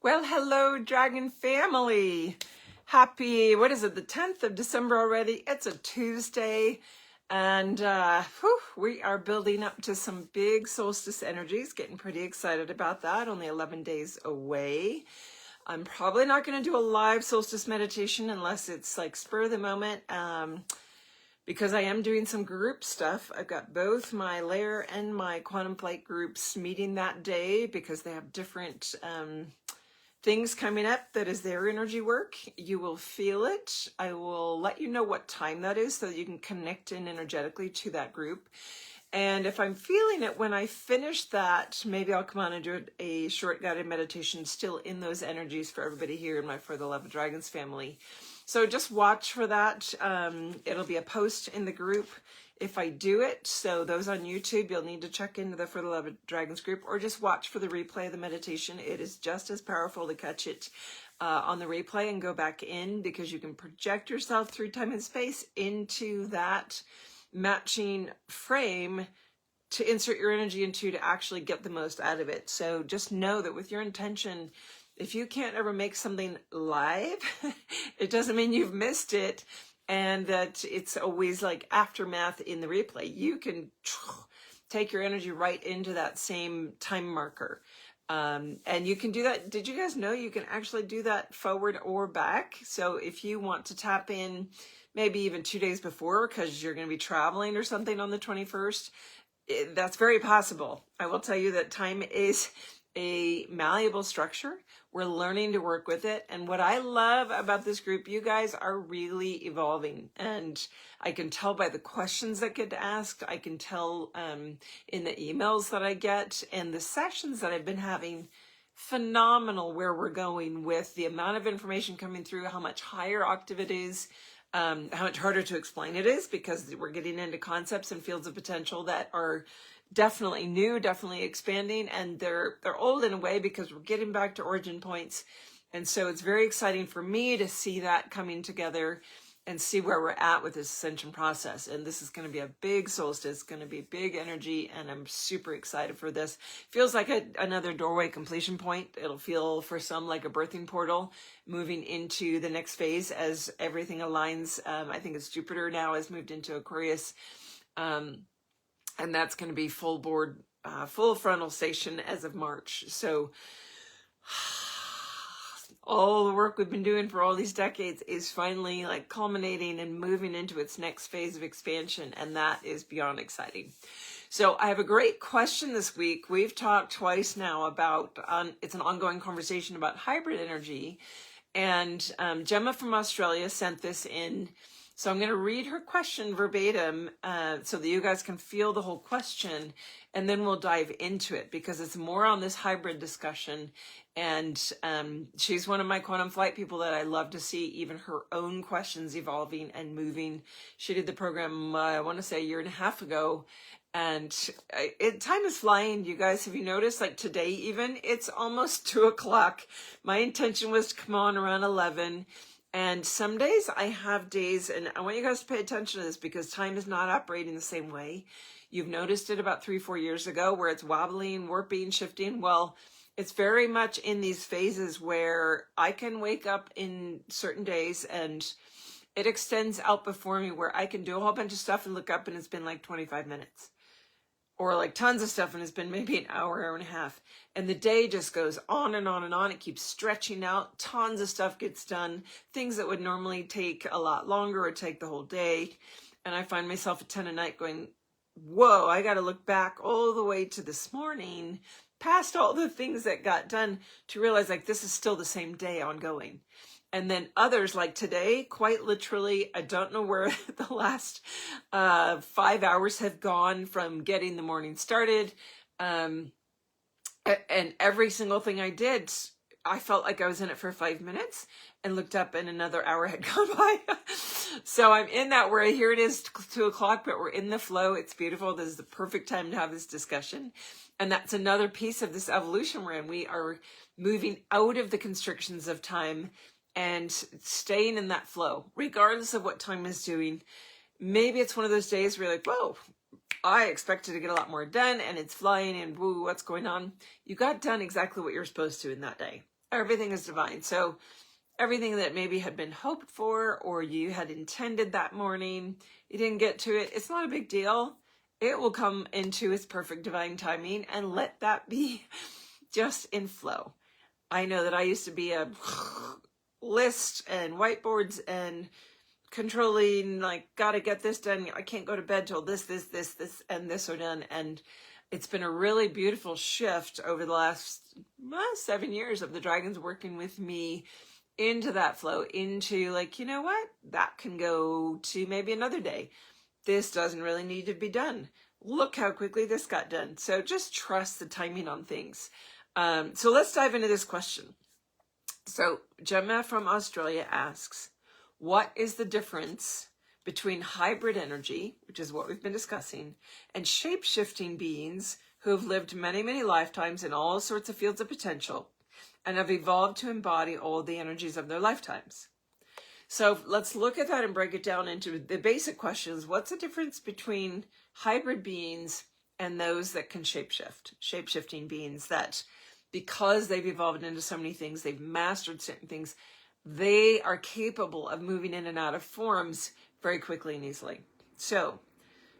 Well, hello, Dragon family. Happy, what is it, the 10th of December already? It's a Tuesday, and we are building up to some big solstice energies. Getting pretty excited about that. Only 11 days away. I'm probably not going to do a live solstice meditation unless it's like spur of the moment, because I am doing some group stuff. I've got both my layer and my quantum flight groups meeting that day because they have different things coming up that is their energy work. You will feel it. I will let you know what time that is so that you can connect in energetically to that group. And if I'm feeling it when I finish that, maybe I'll come on and do a short guided meditation still in those energies for everybody here in my For the Love of Dragons family. So just watch for that. It'll be a post in the group if I do it. So those on YouTube, you'll need to check into the For the Love of Dragons group or just watch for the replay of the meditation. It is just as powerful to catch it on the replay and go back in, because you can project yourself through time and space into that matching frame to insert your energy into to actually get the most out of it. So just know that with your intention, if you can't ever make something live, it doesn't mean you've missed it, and that it's always like aftermath in the replay. You can take your energy right into that same time marker. And you can do that. Did you guys know you can actually do that forward or back? So if you want to tap in maybe even 2 days before because you're going to be traveling or something on the 21st, that's very possible. I will tell you that time is a malleable structure. We're learning to work with it. And what I love about this group, you guys are really evolving. And I can tell by the questions that get asked. I can tell in the emails that I get and the sessions that I've been having. Phenomenal where we're going with the amount of information coming through, how much higher octave it is, how much harder to explain it is, because we're getting into concepts and fields of potential that are definitely new, definitely expanding, and they're old in a way because we're getting back to origin points. And so it's very exciting for me to see that coming together and see where we're at with this ascension process. And this is going to be a big solstice, it's going to be big energy, and I'm super excited for this. Feels like another doorway completion point. It'll feel for some like a birthing portal moving into the next phase as everything aligns. I think it's Jupiter now has moved into Aquarius. And that's going to be full board, full frontal station as of March. So all the work we've been doing for all these decades is finally like culminating and moving into its next phase of expansion. And that is beyond exciting. So I have a great question this week. We've talked twice now about, it's an ongoing conversation about hybrid energy. And Gemma from Australia sent this in. So I'm going to read her question verbatim so that you guys can feel the whole question, and then we'll dive into it because it's more on this hybrid discussion. And she's one of my quantum flight people that I love to see even her own questions evolving and moving. She did the program, I want to say 1.5 years ago. And time is flying, you guys. Have you noticed, like today even, it's almost 2 o'clock. My intention was to come on around 11. And some days I have days, and I want you guys to pay attention to this because time is not operating the same way. You've noticed it about 3-4 years ago where it's wobbling, warping, shifting. Well, it's very much in these phases where I can wake up in certain days and it extends out before me where I can do a whole bunch of stuff and look up and it's been like 25 minutes. Or like tons of stuff and it's been maybe an hour, hour and a half. And the day just goes on and on and on. It keeps stretching out. Tons of stuff gets done. Things that would normally take a lot longer or take the whole day. And I find myself at 10 at night going, whoa, I got to look back all the way to this morning, past all the things that got done to realize like this is still the same day ongoing. And then others like today, quite literally, I don't know where the last 5 hours have gone from getting the morning started. And every single thing I did, I felt like I was in it for 5 minutes and looked up and another hour had gone by. So I'm in that where here it is 2 o'clock, but we're in the flow. It's beautiful. This is the perfect time to have this discussion. And that's another piece of this evolution we're in. We are moving out of the constrictions of time and staying in that flow, regardless of what time is doing. Maybe it's one of those days where you're like, whoa, I expected to get a lot more done and it's flying and woo, what's going on? You got done exactly what you're supposed to in that day. Everything is divine. So everything that maybe had been hoped for or you had intended that morning, you didn't get to it, it's not a big deal. It will come into its perfect divine timing, and let that be just in flow. I know that I used to be a list and whiteboards and controlling, like, gotta get this done. I can't go to bed till this, and this are done. And it's been a really beautiful shift over the last 7 years of the dragons working with me into that flow, into like, you know what, that can go to maybe another day. This doesn't really need to be done. Look how quickly this got done. So just trust the timing on things. So let's dive into this question. So Gemma from Australia asks, what is the difference between hybrid energy, which is what we've been discussing, and shape-shifting beings who have lived many, many lifetimes in all sorts of fields of potential and have evolved to embody all the energies of their lifetimes? So let's look at that and break it down into the basic questions. What's the difference between hybrid beings and those that can shapeshift? Shape-shifting beings that, because they've evolved into so many things, they've mastered certain things, they are capable of moving in and out of forms very quickly and easily. So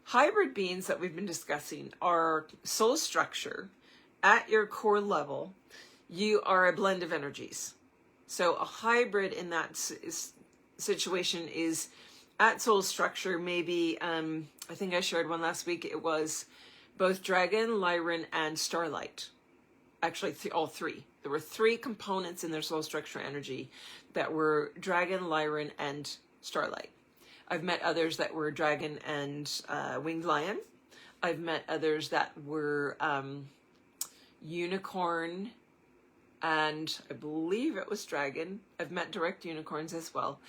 hybrid beings that we've been discussing are soul structure. At your core level, you are a blend of energies. So a hybrid in that situation is at soul structure, maybe, I think I shared one last week, it was both dragon, Lyran, and starlight. Actually, all three. There were three components in their soul structure energy that were dragon, Lyran, and starlight. I've met others that were dragon and winged lion. I've met others that were unicorn, and I believe it was dragon. I've met direct unicorns as well.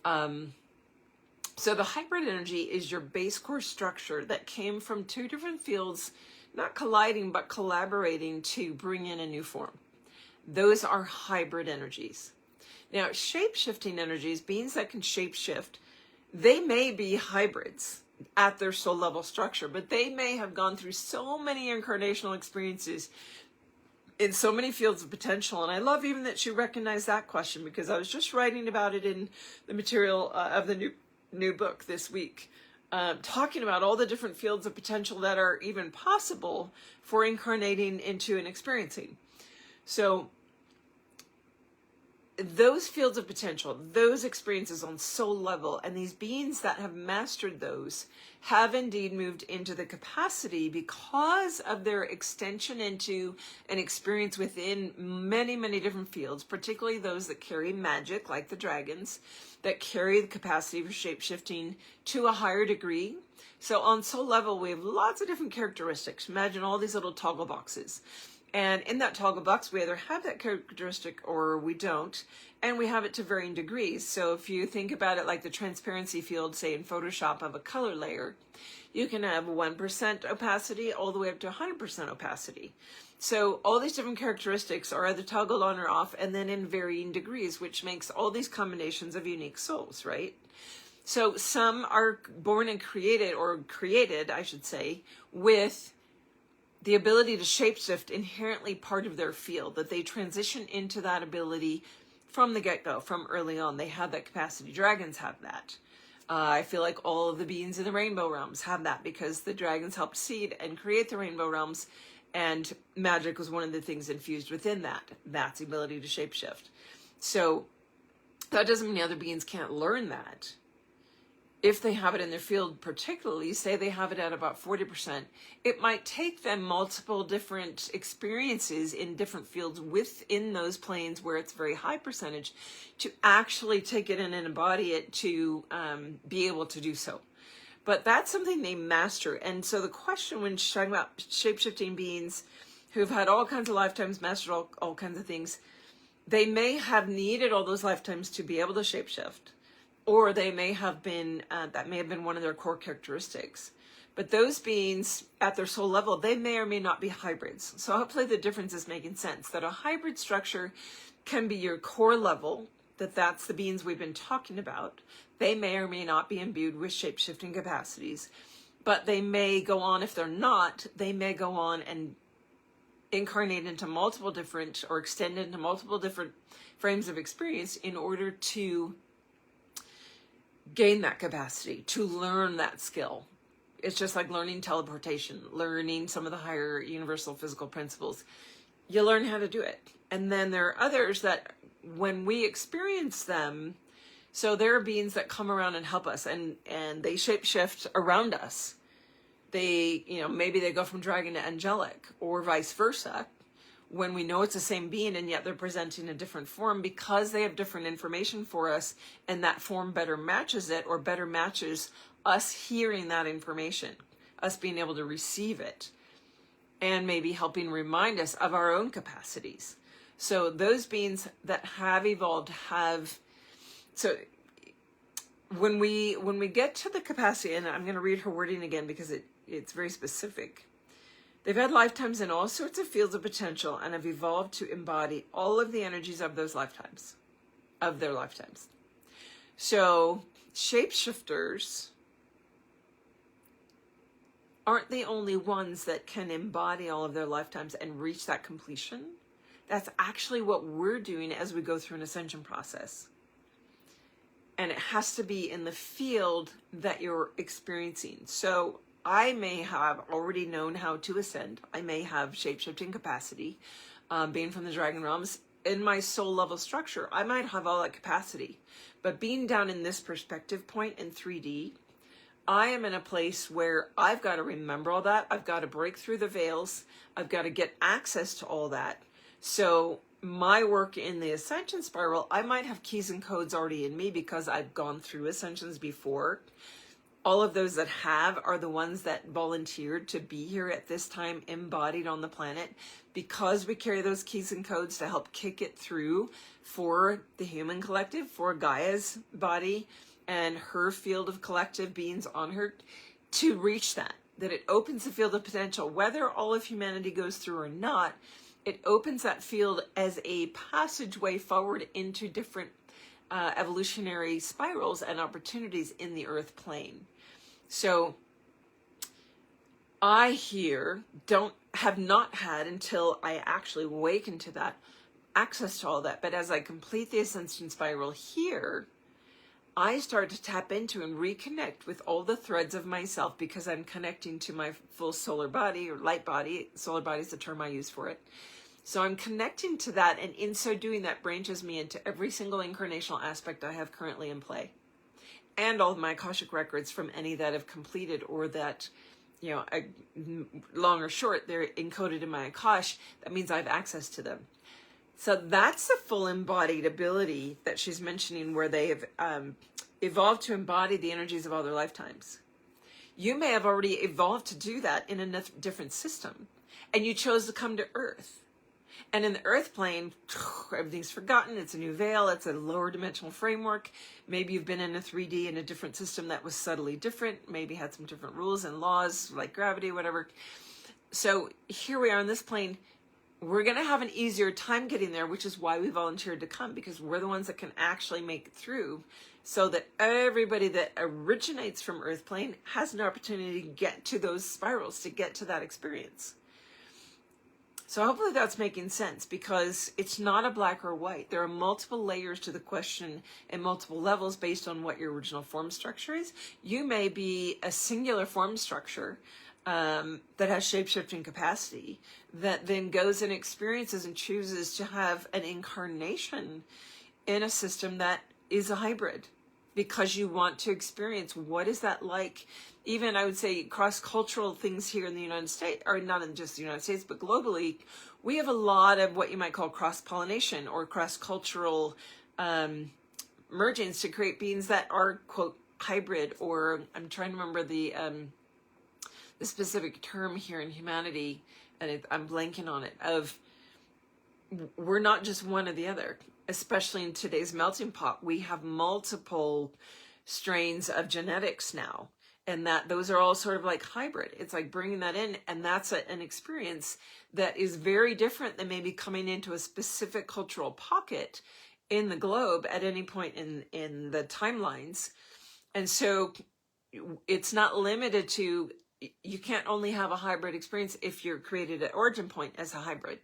So the hybrid energy is your base core structure that came from two different fields, not colliding, but collaborating to bring in a new form. Those are hybrid energies. Now, shape-shifting energies, beings that can shape-shift, they may be hybrids at their soul level structure, but they may have gone through so many incarnational experiences in so many fields of potential. And I love even that you recognize that question, because I was just writing about it in the material of the new book this week, talking about all the different fields of potential that are even possible for incarnating into and experiencing. So those fields of potential, those experiences on soul level, and these beings that have mastered those have indeed moved into the capacity, because of their extension into an experience within many, many different fields, particularly those that carry magic, like the dragons, that carry the capacity for shape-shifting to a higher degree. So on soul level, we have lots of different characteristics. Imagine all these little toggle boxes. And in that toggle box, we either have that characteristic or we don't, and we have it to varying degrees. So if you think about it like the transparency field, say in Photoshop, of a color layer, you can have 1% opacity all the way up to 100% opacity. So all these different characteristics are either toggled on or off, and then in varying degrees, which makes all these combinations of unique souls, right? So some are born and created, I should say, with the ability to shapeshift inherently part of their field, that they transition into that ability from the get-go, from early on. They have that capacity. Dragons have that. I feel like all of the beings in the rainbow realms have that, because the dragons helped seed and create the rainbow realms, and magic was one of the things infused within that. That's the ability to shapeshift. So that doesn't mean other beings can't learn that. If they have it in their field, particularly, say they have it at about 40%, it might take them multiple different experiences in different fields within those planes where it's very high percentage to actually take it in and embody it to be able to do so. But that's something they master. And so the question when she's talking about shape-shifting beings who've had all kinds of lifetimes, mastered all kinds of things, they may have needed all those lifetimes to be able to shapeshift. Or they may have been, that may have been one of their core characteristics. But those beings at their soul level, they may or may not be hybrids. So hopefully the difference is making sense, that a hybrid structure can be your core level, that's the beings we've been talking about. They may or may not be imbued with shape-shifting capacities, but they may go on, if they're not, they may go on and incarnate into multiple different or extend into multiple different frames of experience in order to gain that capacity, to learn that skill. It's just like learning teleportation, learning some of the higher universal physical principles. You learn how to do it. And then there are others that when we experience them, so there are beings that come around and help us, and they shapeshift around us. They, maybe they go from dragon to angelic or vice versa, when we know it's the same being and yet they're presenting a different form because they have different information for us, and that form better matches it, or better matches us hearing that information, us being able to receive it, and maybe helping remind us of our own capacities. So those beings that have evolved so when we get to the capacity, and I'm going to read her wording again because it's very specific. They've had lifetimes in all sorts of fields of potential and have evolved to embody all of the energies of those lifetimes, of their lifetimes. So shapeshifters aren't the only ones that can embody all of their lifetimes and reach that completion. That's actually what we're doing as we go through an ascension process. And it has to be in the field that you're experiencing. So I may have already known how to ascend. I may have shape-shifting capacity. Being from the dragon realms, in my soul level structure, I might have all that capacity. But being down in this perspective point in 3D, I am in a place where I've got to remember all that. I've got to break through the veils. I've got to get access to all that. So my work in the ascension spiral, I might have keys and codes already in me because I've gone through ascensions before. All of those that have are the ones that volunteered to be here at this time, embodied on the planet, because we carry those keys and codes to help kick it through for the human collective, for Gaia's body and her field of collective beings on her, to reach that it opens the field of potential. Whether all of humanity goes through or not, it opens that field as a passageway forward into different evolutionary spirals and opportunities in the earth plane. So I have not had, until I actually awaken to that, access to all that. But as I complete the ascension spiral here, I start to tap into and reconnect with all the threads of myself, because I'm connecting to my full solar body, or light body. Solar body is the term I use for it. So I'm connecting to that, and in so doing, that branches me into every single incarnational aspect I have currently in play, and all of my Akashic records from any that have completed, or that, long or short, they're encoded in my Akash. That means I have access to them. So that's the full embodied ability that she's mentioning, where they have evolved to embody the energies of all their lifetimes. You may have already evolved to do that in a different system, and you chose to come to Earth. And in the earth plane, everything's forgotten. It's a new veil. It's a lower dimensional framework. Maybe you've been in a 3D in a different system that was subtly different, maybe had some different rules and laws like gravity, whatever. So here we are on this plane. We're going to have an easier time getting there, which is why we volunteered to come, because we're the ones that can actually make it through, so that everybody that originates from earth plane has an opportunity to get to those spirals, to get to that experience. So hopefully that's making sense, because it's not a black or white. There are multiple layers to the question and multiple levels based on what your original form structure is. You may be a singular form structure that has shape-shifting capacity, that then goes and experiences and chooses to have an incarnation in a system that is a hybrid, because you want to experience what is that like. Even, I would say, cross-cultural things here in the United States, or not in just the United States, but globally, we have a lot of what you might call cross-pollination or cross-cultural mergings to create beings that are, quote, hybrid, or I'm trying to remember the specific term here in humanity, and I'm blanking on it, of we're not just one or the other. Especially in today's melting pot, we have multiple strains of genetics now. And that those are all sort of like hybrid. It's like bringing that in, and that's an experience that is very different than maybe coming into a specific cultural pocket in the globe at any point in the timelines. And so it's not limited to you can't only have a hybrid experience if you're created at origin point as a hybrid.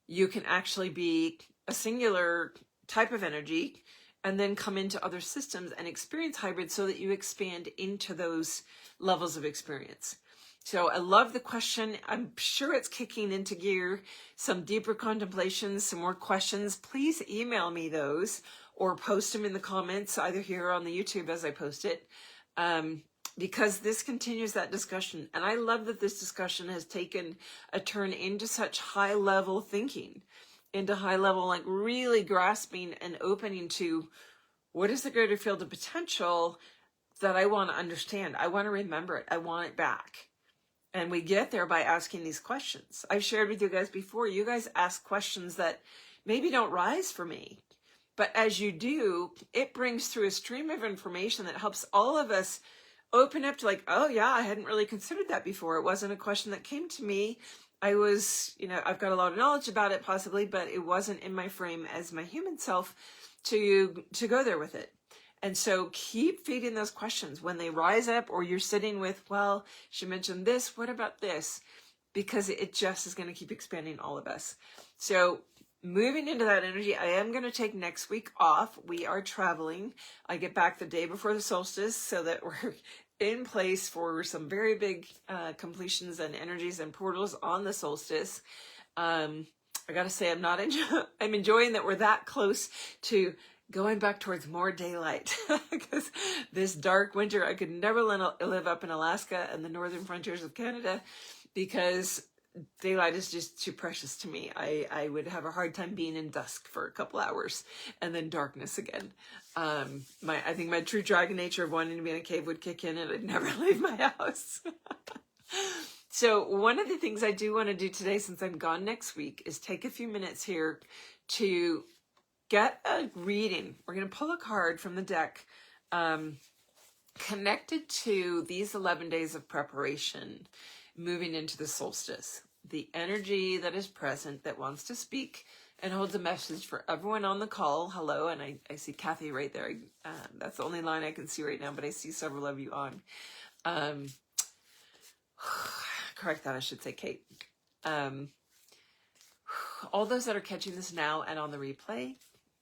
You can actually be a singular type of energy and then come into other systems and experience hybrid so that you expand into those levels of experience. So I love the question. I'm sure it's kicking into gear, some deeper contemplations, some more questions. Please email me those or post them in the comments, either here or on the YouTube as I post it, because this continues that discussion. And I love that this discussion has taken a turn into such high level thinking, into high level, like really grasping and opening to what is the greater field of potential that I want to understand. I want to remember it. I want it back. And we get there by asking these questions. I've shared with you guys before, you guys ask questions that maybe don't rise for me. But as you do, it brings through a stream of information that helps all of us open up to like, oh yeah, I hadn't really considered that before. It wasn't a question that came to me. I was, I've got a lot of knowledge about it possibly, but it wasn't in my frame as my human self to go there with it. And so keep feeding those questions when they rise up, or you're sitting with, well, she mentioned this, what about this? Because it just is going to keep expanding all of us. So moving into that energy, I am going to take next week off. We are traveling. I get back the day before the solstice so that we're in place for some very big completions and energies and portals on the solstice. I got to say, I'm enjoying that we're that close to going back towards more daylight, because this dark winter, I could never live up in Alaska and the northern frontiers of Canada, because daylight is just too precious to me. I would have a hard time being in dusk for a couple hours and then darkness again. I think my true dragon nature of wanting to be in a cave would kick in and I'd never leave my house. So one of the things I do want to do today, since I'm gone next week, is take a few minutes here to get a reading. We're going to pull a card from the deck connected to these 11 days of preparation, moving into the solstice. The energy that is present, that wants to speak and holds a message for everyone on the call. Hello, and I see Kathy right there. That's the only line I can see right now, but I see several of you on. Correct that, I should say Kate. All those that are catching this now and on the replay,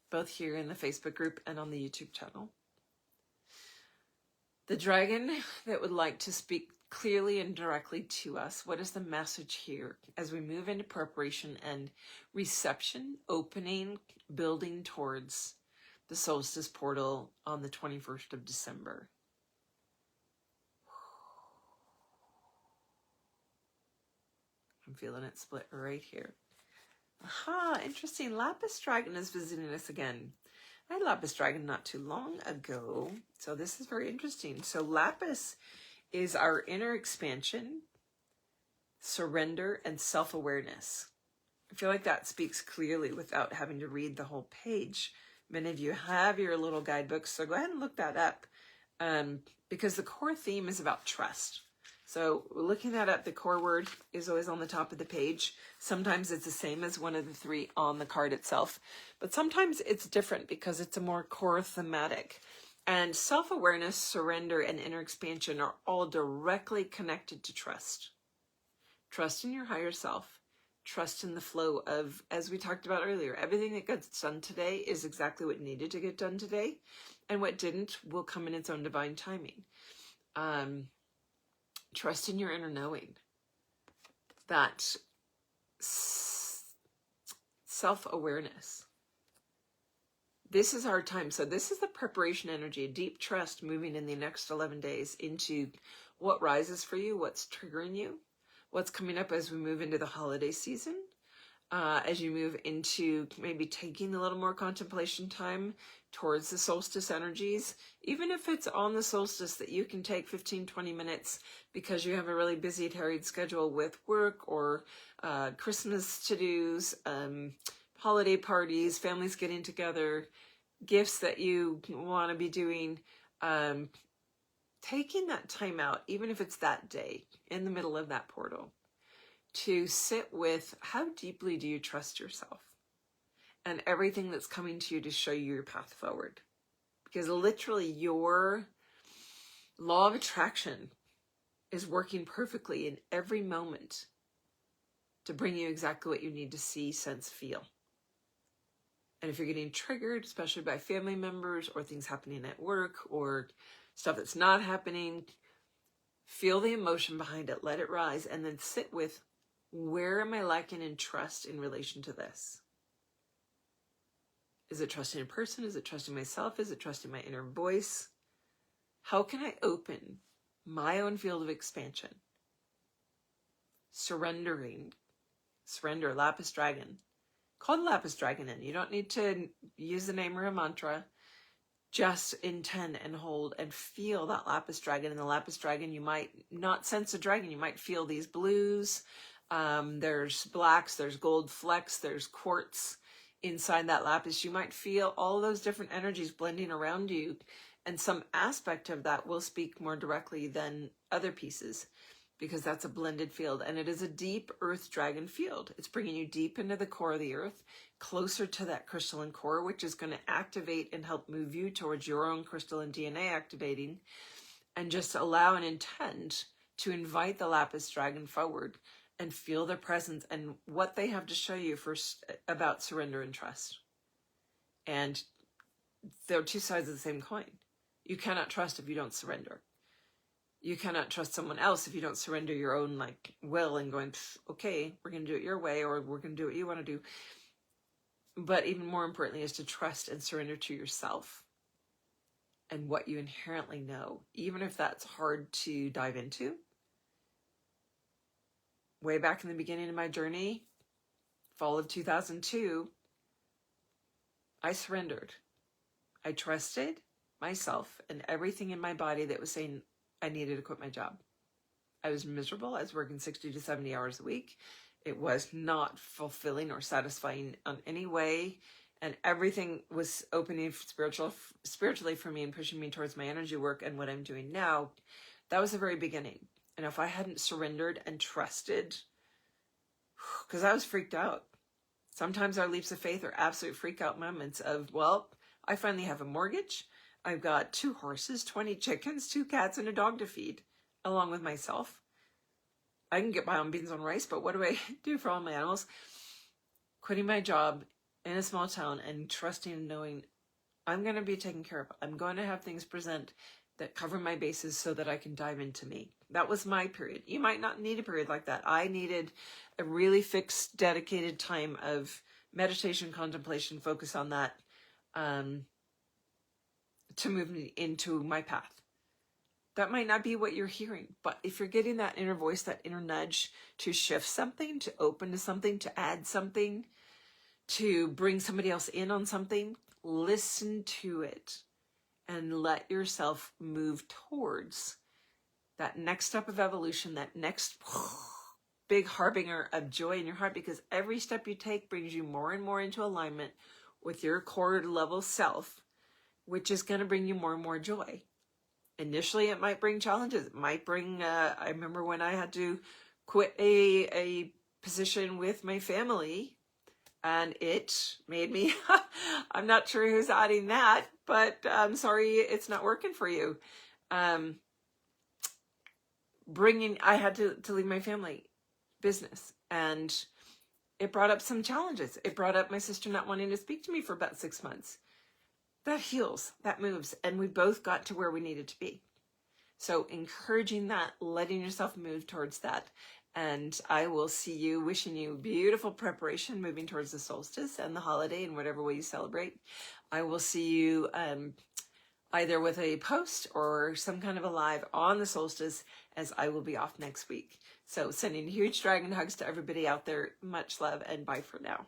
both here in the Facebook group and on the YouTube channel. The dragon that would like to speak clearly and directly to us. What is the message here as we move into preparation and reception, opening, building towards the solstice portal on the 21st of December? I'm feeling it split right here. Aha, interesting. Lapis Dragon is visiting us again. I had Lapis Dragon not too long ago, so this is very interesting. So Lapis is our inner expansion, surrender, and self-awareness. I feel like that speaks clearly without having to read the whole page. Many of you have your little guidebooks, so go ahead and look that up, because the core theme is about trust. So looking that up, the core word is always on the top of the page. Sometimes it's the same as one of the three on the card itself, but sometimes it's different because it's a more core thematic. And self-awareness, surrender, and inner expansion are all directly connected to trust. Trust in your higher self. Trust in the flow of, as we talked about earlier, everything that gets done today is exactly what needed to get done today. And what didn't will come in its own divine timing. Trust in your inner knowing. That self-awareness. This is our time. So this is the preparation energy, a deep trust moving in the next 11 days into what rises for you, what's triggering you, what's coming up as we move into the holiday season, as you move into maybe taking a little more contemplation time towards the solstice energies, even if it's on the solstice that you can take 15-20 minutes because you have a really busy, harried schedule with work or Christmas to-dos, holiday parties, families getting together, gifts that you want to be doing, taking that time out, even if it's that day in the middle of that portal, to sit with how deeply do you trust yourself and everything that's coming to you to show you your path forward. Because literally your law of attraction is working perfectly in every moment to bring you exactly what you need to see, sense, feel. And if you're getting triggered, especially by family members or things happening at work or stuff that's not happening, feel the emotion behind it, let it rise, and then sit with, where am I lacking in trust in relation to this? Is it trusting a person? Is it trusting myself? Is it trusting my inner voice? How can I open my own field of expansion? Surrender, lapis dragon. Call the lapis dragon in. You don't need to use the name or a mantra. Just intend and hold and feel that lapis dragon. And the lapis dragon, you might not sense a dragon. You might feel these blues. There's blacks, there's gold flecks, there's quartz inside that lapis. You might feel all those different energies blending around you. And some aspect of that will speak more directly than other pieces, because that's a blended field. And it is a deep earth dragon field. It's bringing you deep into the core of the earth, closer to that crystalline core, which is going to activate and help move you towards your own crystalline DNA activating, and just allow and intend to invite the lapis dragon forward and feel their presence and what they have to show you first about surrender and trust. And they're two sides of the same coin. You cannot trust if you don't surrender. You cannot trust someone else if you don't surrender your own will and going, okay, we're going to do it your way, or we're going to do what you want to do. But even more importantly is to trust and surrender to yourself and what you inherently know, even if that's hard to dive into. Way back in the beginning of my journey, fall of 2002, I surrendered. I trusted myself and everything in my body that was saying I needed to quit my job. I was miserable. I was working 60 to 70 hours a week. It was not fulfilling or satisfying in any way. And everything was opening spiritually for me and pushing me towards my energy work and what I'm doing now. That was the very beginning. And if I hadn't surrendered and trusted, because I was freaked out. Sometimes our leaps of faith are absolute freak out moments of, well, I finally have a mortgage. I've got 2 horses, 20 chickens, 2 cats, and a dog to feed, along with myself. I can get by on beans on rice, but what do I do for all my animals? Quitting my job in a small town and trusting and knowing I'm going to be taken care of. I'm going to have things present that cover my bases so that I can dive into me. That was my period. You might not need a period like that. I needed a really fixed, dedicated time of meditation, contemplation, focus on that, to move me into my path. That might not be what you're hearing, but if you're getting that inner voice, that inner nudge to shift something, to open to something, to add something, to bring somebody else in on something, listen to it and let yourself move towards that next step of evolution, that next big harbinger of joy in your heart, because every step you take brings you more and more into alignment with your core level self, which is going to bring you more and more joy. Initially, it might bring challenges. It might bring, I remember when I had to quit a position with my family, and it made me, I'm not sure who's adding that, but I'm sorry it's not working for you. I had to leave my family business, and it brought up some challenges. It brought up my sister not wanting to speak to me for about 6 months. That heals, that moves, and we both got to where we needed to be. So encouraging that, letting yourself move towards that. And I will see you, wishing you beautiful preparation, moving towards the solstice and the holiday in whatever way you celebrate. I will see you either with a post or some kind of a live on the solstice, as I will be off next week. So sending huge dragon hugs to everybody out there. Much love and bye for now.